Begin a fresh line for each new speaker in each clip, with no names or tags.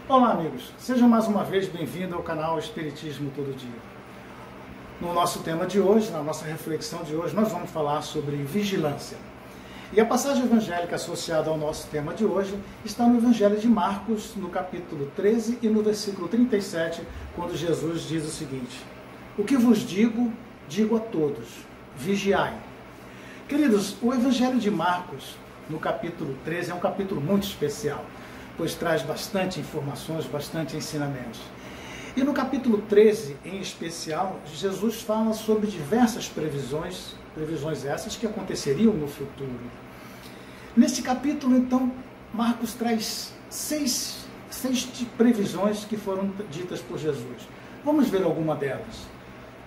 Olá amigos, sejam mais uma vez bem-vindos ao canal Espiritismo Todo Dia. No nosso tema de hoje, na nossa reflexão de hoje, nós vamos falar sobre vigilância. E a passagem evangélica associada ao nosso tema de hoje está no Evangelho de Marcos, no capítulo 13 e no versículo 37, quando Jesus diz o seguinte: "O que vos digo, digo a todos, vigiai." Queridos, o Evangelho de Marcos, no capítulo 13, é um capítulo muito especial, pois traz bastante informações, bastante ensinamentos. E no capítulo 13, em especial, Jesus fala sobre diversas previsões essas que aconteceriam no futuro. Neste capítulo, então, Marcos traz seis previsões que foram ditas por Jesus. Vamos ver alguma delas.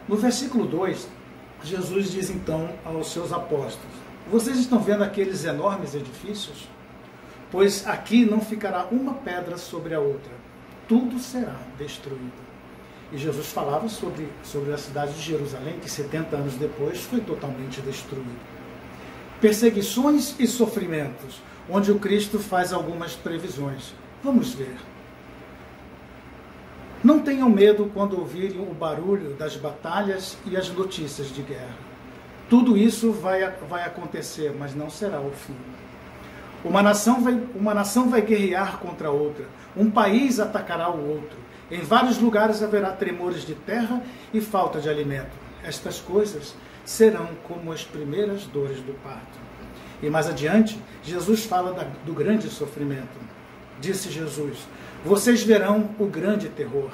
No versículo 2, Jesus diz então aos seus apóstolos: "Vocês estão vendo aqueles enormes edifícios? Pois aqui não ficará uma pedra sobre a outra, tudo será destruído." E Jesus falava sobre a cidade de Jerusalém, que 70 anos depois foi totalmente destruída. Perseguições e sofrimentos, onde o Cristo faz algumas previsões. Vamos ver. "Não tenham medo quando ouvirem o barulho das batalhas e as notícias de guerra. Tudo isso vai acontecer, mas não será o fim. Uma nação vai guerrear contra outra, um país atacará o outro. Em vários lugares haverá tremores de terra e falta de alimento. Estas coisas serão como as primeiras dores do parto." E mais adiante, Jesus fala do grande sofrimento. Disse Jesus: "Vocês verão o grande terror.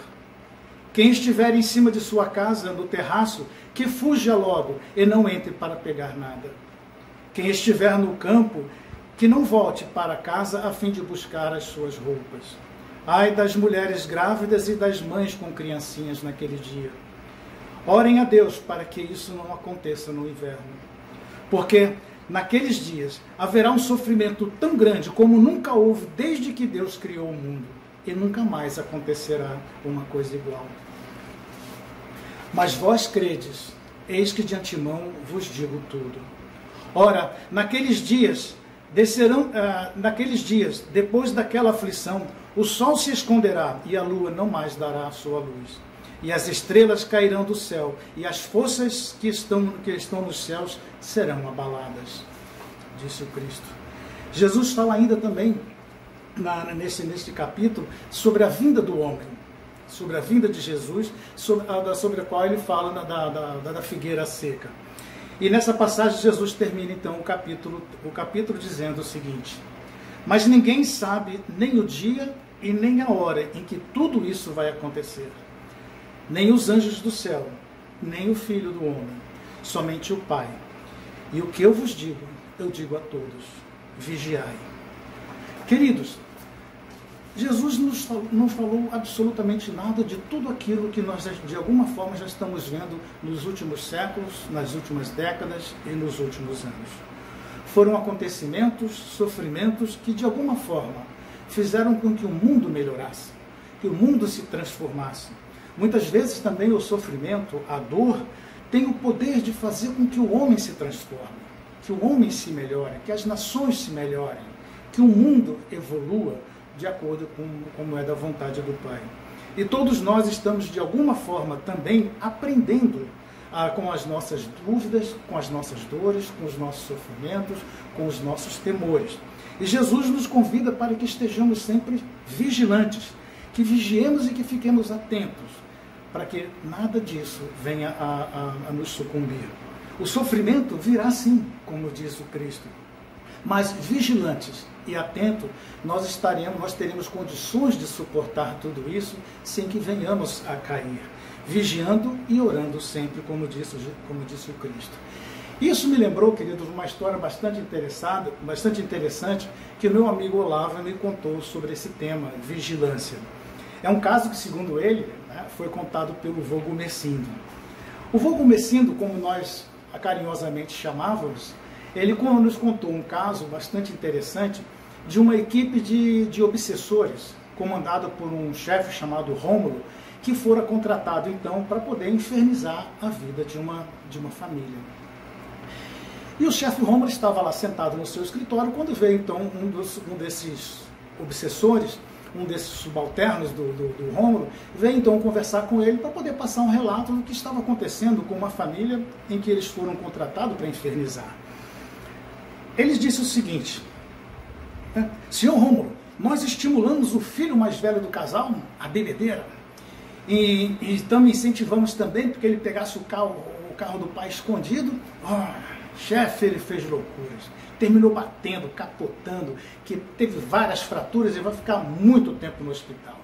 Quem estiver em cima de sua casa, no terraço, que fuja logo e não entre para pegar nada. Quem estiver no campo, que não volte para casa a fim de buscar as suas roupas. Ai das mulheres grávidas e das mães com criancinhas naquele dia. Orem a Deus para que isso não aconteça no inverno. Porque naqueles dias haverá um sofrimento tão grande como nunca houve desde que Deus criou o mundo, e nunca mais acontecerá uma coisa igual. Mas vós credes, eis que de antemão vos digo tudo. Ora, naqueles dias, depois daquela aflição, o sol se esconderá e a lua não mais dará a sua luz. E as estrelas cairão do céu e as forças que estão nos céus serão abaladas." Disse o Cristo. Jesus fala ainda também, neste capítulo, sobre a vinda do homem, sobre a vinda de Jesus, sobre a qual ele fala da figueira seca. E nessa passagem Jesus termina então o capítulo dizendo o seguinte: "Mas ninguém sabe nem o dia e nem a hora em que tudo isso vai acontecer. Nem os anjos do céu, nem o Filho do Homem, somente o Pai. E o que eu vos digo, eu digo a todos: vigiai." Queridos, Jesus não falou absolutamente nada de tudo aquilo que nós, de alguma forma, já estamos vendo nos últimos séculos, nas últimas décadas e nos últimos anos. Foram acontecimentos, sofrimentos que, de alguma forma, fizeram com que o mundo melhorasse, que o mundo se transformasse. Muitas vezes também o sofrimento, a dor, tem o poder de fazer com que o homem se transforme, que o homem se melhore, que as nações se melhorem, que o mundo evolua de acordo com como é da vontade do Pai. E todos nós estamos, de alguma forma, também aprendendo com as nossas dúvidas, com as nossas dores, com os nossos sofrimentos, com os nossos temores. E Jesus nos convida para que estejamos sempre vigilantes, que vigiemos e que fiquemos atentos, para que nada disso venha a nos sucumbir. O sofrimento virá sim, como diz o Cristo, mas vigilantes e atentos, nós teremos condições de suportar tudo isso sem que venhamos a cair, vigiando e orando sempre, como disse o Cristo. Isso me lembrou, queridos, uma história bastante interessante que o meu amigo Olavo me contou sobre esse tema, vigilância. É um caso que, segundo ele, foi contado pelo vô Gumecindo. O vô Gumecindo, como nós carinhosamente chamávamos, ele nos contou um caso bastante interessante de uma equipe de obsessores, comandada por um chefe chamado Rômulo, que fora contratado então para poder infernizar a vida de uma família. E o chefe Rômulo estava lá sentado no seu escritório quando veio então um desses obsessores um desses subalternos do Rômulo, veio então conversar com ele para poder passar um relato do que estava acontecendo com uma família em que eles foram contratados para infernizar. Eles disse o seguinte: senhor Rômulo, nós estimulamos o filho mais velho do casal à bebedeira e então incentivamos também porque ele pegasse o carro do pai escondido. Chefe, ele fez loucuras, terminou batendo, capotando, que teve várias fraturas e vai ficar muito tempo no hospital.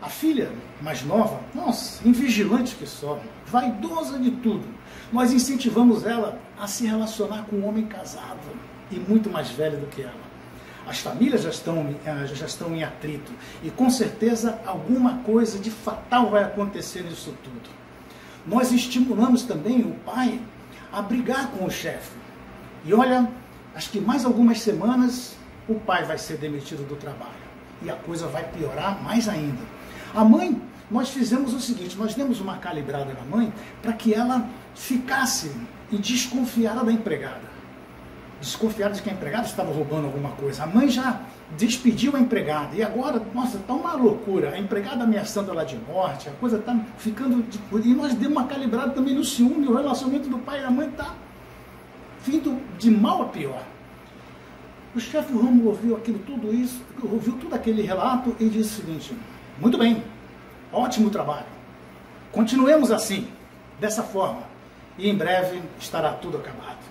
A filha mais nova, nossa, invigilante que só, vaidosa de tudo, nós incentivamos ela a se relacionar com um homem casado e muito mais velho do que ela. As famílias já estão em atrito e com certeza alguma coisa de fatal vai acontecer nisso tudo. Nós estimulamos também o pai a brigar com o chefe. E olha, acho que mais algumas semanas o pai vai ser demitido do trabalho. E a coisa vai piorar mais ainda. A mãe, nós fizemos o seguinte, nós demos uma calibrada na mãe para que ela ficasse e desconfiada da empregada. Desconfiada de que a empregada estava roubando alguma coisa. A mãe já despediu a empregada. E agora, nossa, está uma loucura. A empregada ameaçando ela de morte. A coisa está ficando... E nós demos uma calibrada também no ciúme. O relacionamento do pai e da mãe está vindo de mal a pior. O chefe Rômulo ouviu tudo isso, ouviu todo aquele relato e disse o seguinte: muito bem, ótimo trabalho. Continuemos assim, dessa forma. E em breve estará tudo acabado.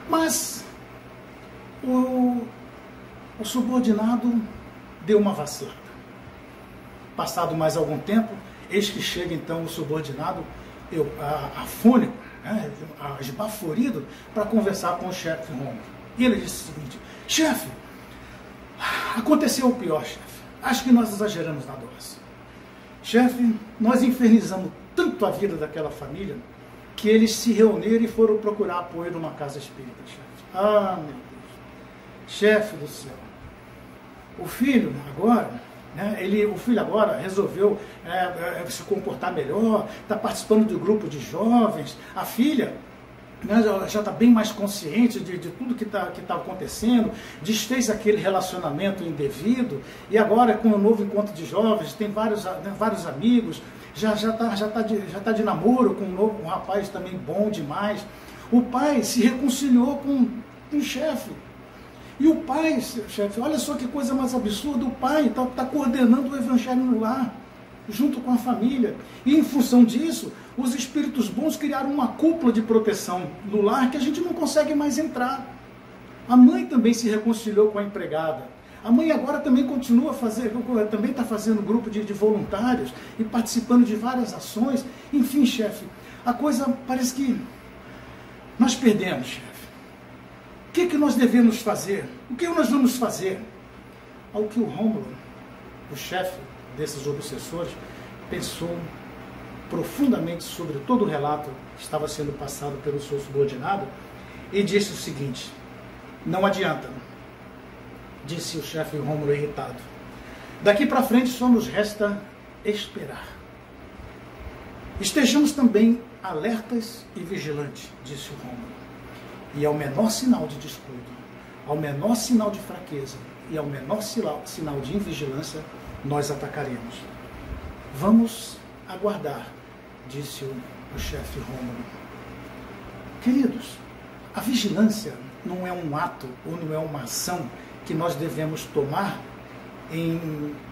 Mas o subordinado deu uma vacilada. Passado mais algum tempo, eis que chega então o subordinado, afônico, esbaforido, para conversar com o chefe Rômulo. E ele disse o seguinte: chefe, aconteceu o pior, chefe. Acho que nós exageramos na dose. Chefe, nós infernizamos tanto a vida daquela família que eles se reuniram e foram procurar apoio numa casa espírita, chefe. Ah, meu Deus. Chefe do céu. O filho agora, o filho agora resolveu se comportar melhor, está participando do grupo de jovens. A filha já está bem mais consciente de tudo que tá acontecendo, desfez aquele relacionamento indevido e agora com o novo encontro de jovens, tem vários amigos, já tá de namoro com um rapaz também bom demais. O pai se reconciliou com o chefe. E o pai, chefe, olha só que coisa mais absurda, o pai está coordenando o evangelho no lar, junto com a família. E em função disso, os espíritos bons criaram uma cúpula de proteção no lar que a gente não consegue mais entrar. A mãe também se reconciliou com a empregada. A mãe agora também também está fazendo grupo de voluntários e participando de várias ações. Enfim, chefe, a coisa parece que nós perdemos, chefe. O que nós devemos fazer? O que nós vamos fazer? Ao que o Rômulo, o chefe desses obsessores, pensou profundamente sobre todo o relato que estava sendo passado pelo seu subordinado e disse o seguinte: não adianta, disse o chefe Rômulo irritado. Daqui para frente só nos resta esperar. Estejamos também alertas e vigilantes, disse o Rômulo. E ao menor sinal de descuido, ao menor sinal de fraqueza e ao menor sinal de invigilância, nós atacaremos. Vamos aguardar, disse o chefe Rômulo. Queridos, a vigilância não é um ato ou não é uma ação que nós devemos tomar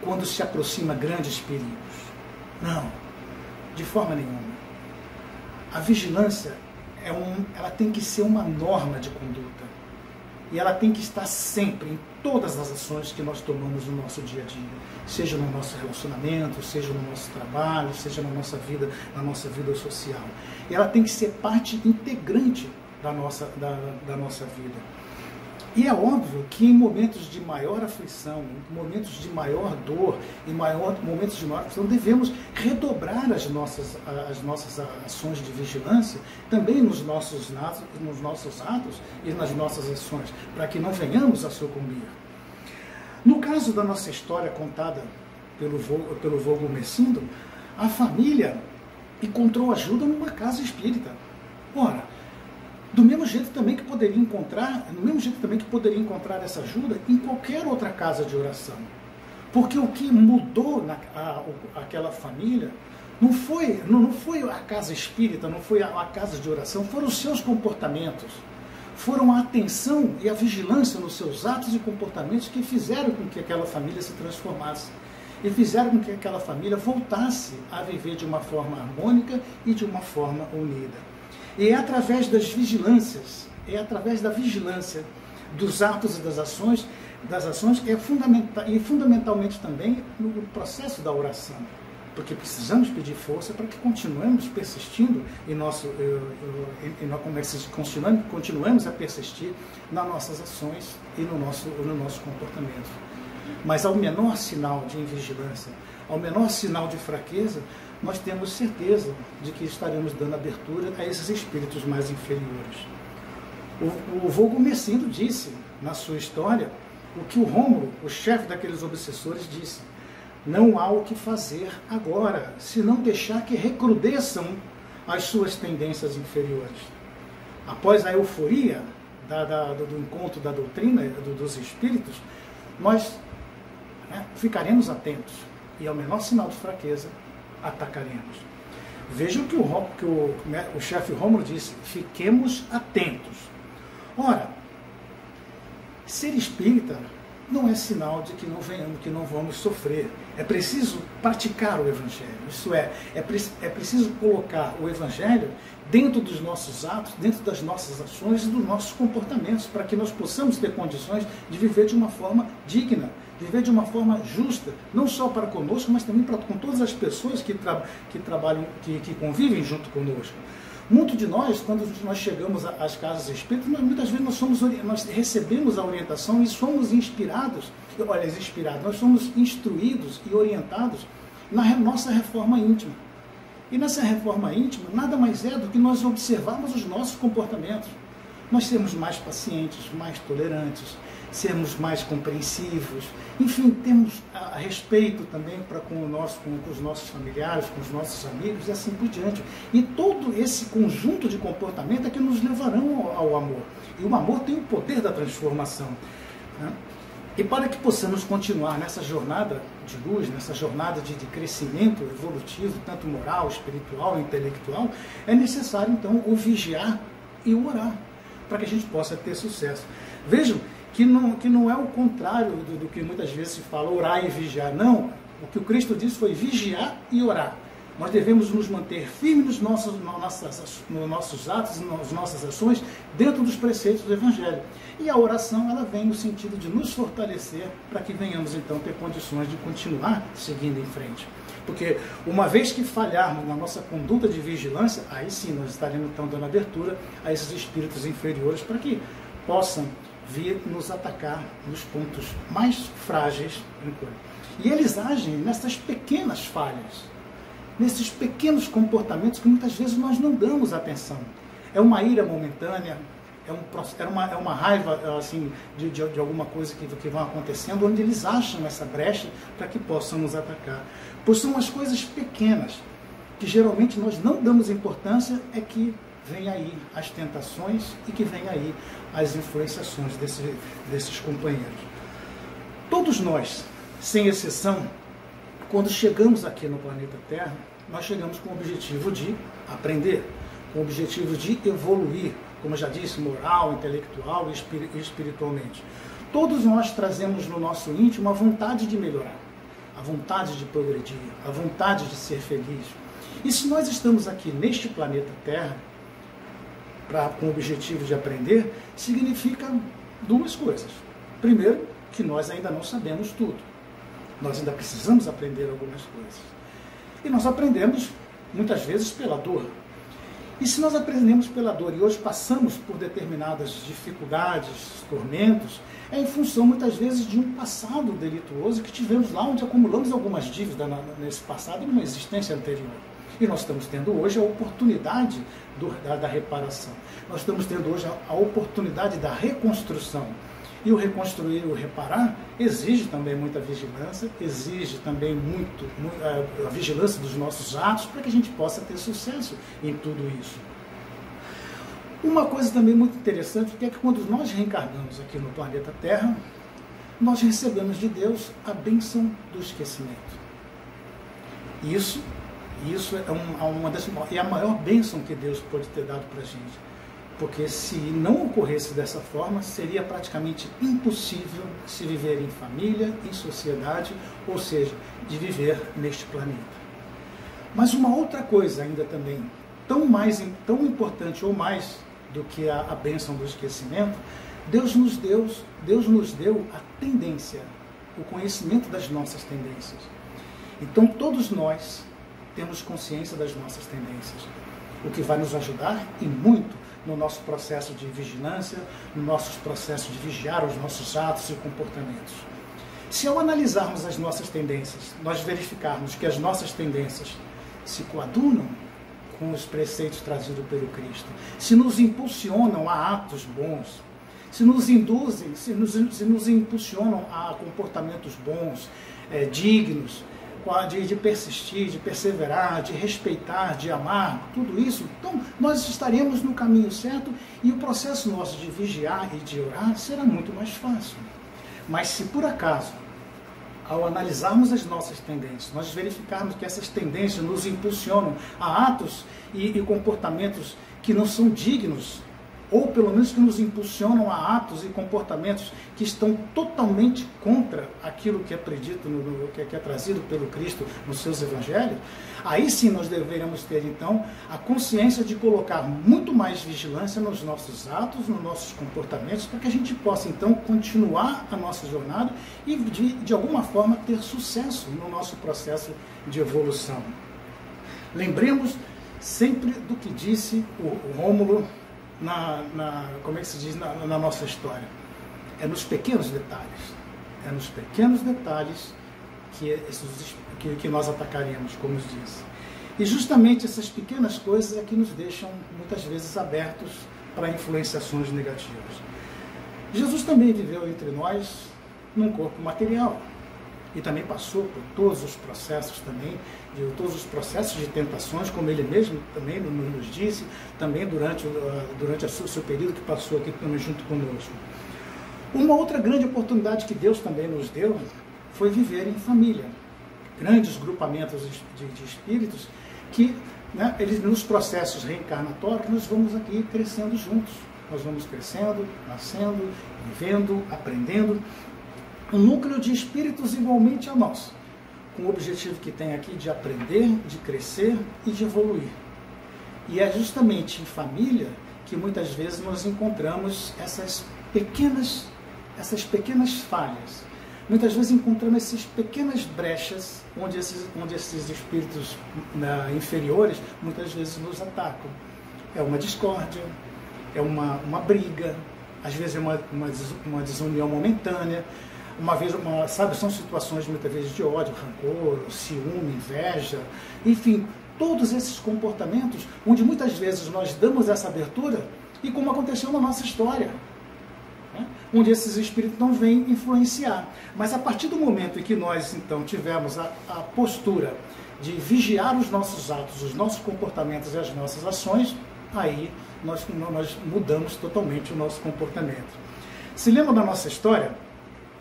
quando se aproxima grandes perigos. Não, de forma nenhuma. A vigilância ela tem que ser uma norma de conduta. E ela tem que estar sempre em todas as ações que nós tomamos no nosso dia a dia. Seja no nosso relacionamento, seja no nosso trabalho, seja na nossa vida social. E ela tem que ser parte integrante da nossa vida. E é óbvio que em momentos de maior aflição, em momentos de maior dor, momentos de maior aflição, devemos redobrar as nossas ações de vigilância, também nos nossos atos e nas nossas ações, para que não venhamos a sucumbir. No caso da nossa história contada pelo vulgo Messindo, a família encontrou ajuda numa casa espírita. Ora, Do mesmo jeito também que poderia encontrar essa ajuda em qualquer outra casa de oração. Porque o que mudou aquela família não foi a casa espírita, não foi a casa de oração, foram os seus comportamentos, foram a atenção e a vigilância nos seus atos e comportamentos que fizeram com que aquela família se transformasse e fizeram com que aquela família voltasse a viver de uma forma harmônica e de uma forma unida. E é através das vigilâncias, dos atos e das ações e fundamentalmente também no processo da oração, porque precisamos pedir força para que continuemos persistindo continuemos a persistir nas nossas ações e no nosso comportamento. Mas ao menor sinal de invigilância, ao menor sinal de fraqueza, nós temos certeza de que estaremos dando abertura a esses espíritos mais inferiores. O Vulgo Messindo disse, na sua história, o que o Rômulo, o chefe daqueles obsessores, disse: não há o que fazer agora, se não deixar que recrudesçam as suas tendências inferiores. Após a euforia do encontro da doutrina dos espíritos, nós ficaremos atentos e, ao menor sinal de fraqueza, atacaremos. Vejam que o chefe Rômulo disse: fiquemos atentos. Ora, ser espírita não é sinal de que não vamos sofrer. É preciso praticar o Evangelho. Isso é preciso colocar o Evangelho dentro dos nossos atos, dentro das nossas ações e dos nossos comportamentos, para que nós possamos ter condições de viver de uma forma digna, viver de uma forma justa, não só para conosco, mas também com todas as pessoas que trabalham, que convivem junto conosco. Muito de nós, quando nós chegamos às casas espíritas, muitas vezes nós recebemos a orientação e somos inspirados, nós somos instruídos e orientados na nossa reforma íntima. E nessa reforma íntima, nada mais é do que nós observarmos os nossos comportamentos. Nós sermos mais pacientes, mais tolerantes, sermos mais compreensivos, enfim, temos respeito também com os nossos familiares, com os nossos amigos e assim por diante. E todo esse conjunto de comportamento é que nos levarão ao amor. E o amor tem o poder da transformação, né? E para que possamos continuar nessa jornada de luz, nessa jornada de crescimento evolutivo, tanto moral, espiritual, intelectual, é necessário então o vigiar e o orar, para que a gente possa ter sucesso. Vejam que não é o contrário do que muitas vezes se fala, orar e vigiar. Não, o que o Cristo disse foi vigiar e orar. Nós devemos nos manter firmes nos nossos atos, nas nossas ações, dentro dos preceitos do Evangelho. E a oração, ela vem no sentido de nos fortalecer para que venhamos então ter condições de continuar seguindo em frente. Porque uma vez que falharmos na nossa conduta de vigilância, aí sim nós estaremos então dando abertura a esses espíritos inferiores para que possam vir nos atacar nos pontos mais frágeis. E eles agem nessas pequenas falhas, nesses pequenos comportamentos que muitas vezes nós não damos atenção. É uma ira momentânea, é uma raiva assim, de alguma coisa que vai acontecendo, onde eles acham essa brecha para que possam nos atacar. Pois são as coisas pequenas, que geralmente nós não damos importância, é que vem aí as tentações e que vem aí as influenciações desses companheiros. Todos nós, sem exceção, quando chegamos aqui no planeta Terra, nós chegamos com o objetivo de aprender, com o objetivo de evoluir, como eu já disse, moral, intelectual e espiritualmente. Todos nós trazemos no nosso íntimo a vontade de melhorar, a vontade de progredir, a vontade de ser feliz. E se nós estamos aqui neste planeta Terra, com o objetivo de aprender, significa duas coisas. Primeiro, que nós ainda não sabemos tudo. Nós ainda precisamos aprender algumas coisas. E nós aprendemos, muitas vezes, pela dor. E se nós aprendemos pela dor e hoje passamos por determinadas dificuldades, tormentos, é em função, muitas vezes, de um passado delituoso que tivemos lá, onde acumulamos algumas dívidas nesse passado, numa existência anterior. E nós estamos tendo hoje a oportunidade da reparação. Nós estamos tendo hoje a oportunidade da reconstrução. E o reconstruir e o reparar exige também muita vigilância, exige também a vigilância dos nossos atos para que a gente possa ter sucesso em tudo isso. Uma coisa também muito interessante é que quando nós reencarnamos aqui no planeta Terra, nós recebemos de Deus a bênção do esquecimento. Isso é a maior bênção que Deus pode ter dado para a gente. Porque se não ocorresse dessa forma, seria praticamente impossível se viver em família, em sociedade, ou seja, de viver neste planeta. Mas uma outra coisa ainda também, tão importante ou mais do que a bênção do esquecimento, Deus nos deu a tendência, o conhecimento das nossas tendências. Então todos nós temos consciência das nossas tendências, o que vai nos ajudar e muito no nosso processo de vigilância, no nosso processo de vigiar os nossos atos e comportamentos. Se ao analisarmos as nossas tendências, nós verificarmos que as nossas tendências se coadunam com os preceitos trazidos pelo Cristo, se nos impulsionam a atos bons, se nos induzem, se nos impulsionam a comportamentos bons, dignos, de persistir, de perseverar, de respeitar, de amar, tudo isso, então nós estaremos no caminho certo e o processo nosso de vigiar e de orar será muito mais fácil. Mas se por acaso, ao analisarmos as nossas tendências, nós verificarmos que essas tendências nos impulsionam a atos e comportamentos que não são dignos, ou pelo menos que nos impulsionam a atos e comportamentos que estão totalmente contra aquilo que é predito, que é trazido pelo Cristo nos seus evangelhos, aí sim nós deveremos ter então a consciência de colocar muito mais vigilância nos nossos atos, nos nossos comportamentos, para que a gente possa então continuar a nossa jornada e de alguma forma ter sucesso no nosso processo de evolução. Lembremos sempre do que disse o Rômulo como é que se diz, na nossa história. É nos pequenos detalhes. É nos pequenos detalhes que nós atacaremos, como disse. E justamente essas pequenas coisas é que nos deixam, muitas vezes, abertos para influenciações negativas. Jesus também viveu entre nós num corpo material. E também passou por todos os processos também, todos os processos de tentações, como ele mesmo também nos disse, também durante o seu período que passou aqui também junto conosco. Uma outra grande oportunidade que Deus também nos deu foi viver em família. Grandes grupamentos de espíritos que, eles, nos processos reencarnatórios, nós vamos aqui crescendo juntos. Nós vamos crescendo, nascendo, vivendo, aprendendo. Um núcleo de espíritos igualmente a nós, com o objetivo que tem aqui de aprender, de crescer e de evoluir. E é justamente em família que muitas vezes nós encontramos essas pequenas falhas. Muitas vezes encontramos essas pequenas brechas onde esses espíritos inferiores muitas vezes nos atacam. É uma discórdia, é uma briga, às vezes é uma desunião momentânea. São situações muitas vezes de ódio, rancor, ciúme, inveja, enfim, todos esses comportamentos onde muitas vezes nós damos essa abertura e como aconteceu na nossa história, onde esses espíritos não vêm influenciar. Mas a partir do momento em que nós então tivemos a postura de vigiar os nossos atos, os nossos comportamentos e as nossas ações, aí nós mudamos totalmente o nosso comportamento. Se lembra da nossa história?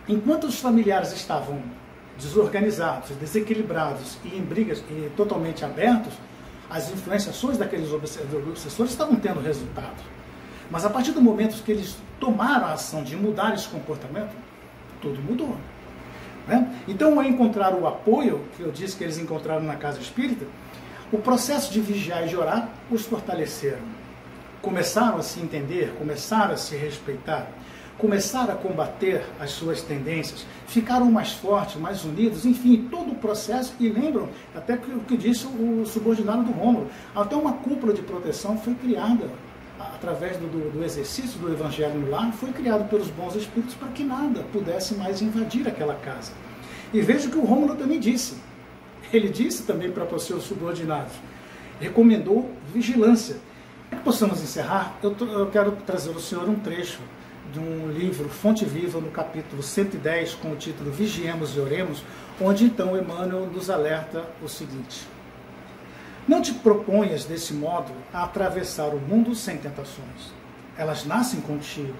Enquanto os familiares estavam desorganizados, desequilibrados e em brigas e totalmente abertos, as influenciações daqueles obsessores estavam tendo resultado. Mas a partir do momento que eles tomaram a ação de mudar esse comportamento, tudo mudou. Então, ao encontrar o apoio, que eu disse que eles encontraram na casa espírita, o processo de vigiar e de orar os fortaleceram. Começaram a se entender, começaram a se respeitar, começaram a combater as suas tendências, ficaram mais fortes, mais unidos, enfim, todo o processo, e lembram até o que disse o subordinado do Rômulo, até uma cúpula de proteção foi criada, através do exercício do Evangelho no lar, foi criado pelos bons espíritos para que nada pudesse mais invadir aquela casa. E veja o que o Rômulo também disse, ele disse também para os seus subordinados, recomendou vigilância. Para que possamos encerrar, eu quero trazer ao senhor um trecho de um livro, Fonte Viva, no capítulo 110, com o título Vigiemos e Oremos, onde então Emmanuel nos alerta o seguinte: Não te proponhas, desse modo, a atravessar o mundo sem tentações. Elas nascem contigo,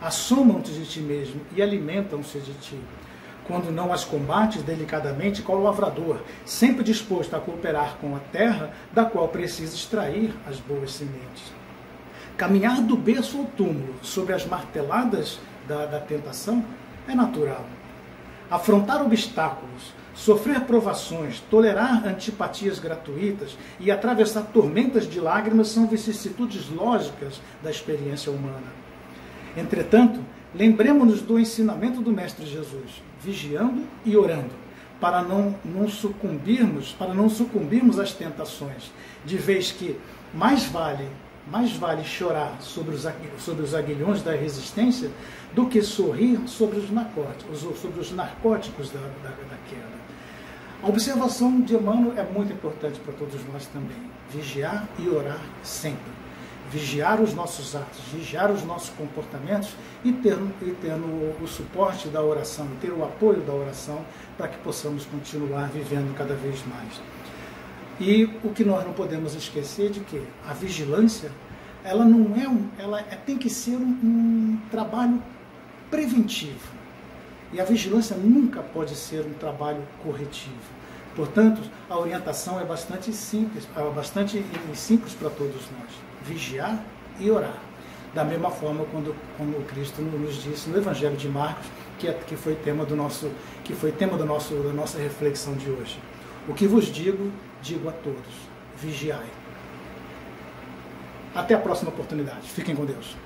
assomam-te de ti mesmo e alimentam-se de ti. Quando não as combates delicadamente com o lavrador, sempre disposto a cooperar com a terra, da qual precisa extrair as boas sementes. Caminhar do berço ao túmulo, sob as marteladas da tentação, é natural. Afrontar obstáculos, sofrer provações, tolerar antipatias gratuitas e atravessar tormentas de lágrimas são vicissitudes lógicas da experiência humana. Entretanto, lembremos-nos do ensinamento do Mestre Jesus, vigiando e orando, para não sucumbirmos às tentações, de vez que mais vale chorar sobre os aguilhões da resistência do que sorrir sobre os narcóticos da queda. A observação de Emmanuel é muito importante para todos nós também. Vigiar e orar sempre. Vigiar os nossos atos, vigiar os nossos comportamentos e ter o suporte da oração, ter o apoio da oração para que possamos continuar vivendo cada vez mais. E o que nós não podemos esquecer de que a vigilância, ela tem que ser um trabalho preventivo. E a vigilância nunca pode ser um trabalho corretivo. Portanto, a orientação é bastante simples para todos nós. Vigiar e orar. Da mesma forma como Cristo nos disse no Evangelho de Marcos, que foi tema da nossa reflexão de hoje. O que vos digo a todos: vigiai. Até a próxima oportunidade. Fiquem com Deus.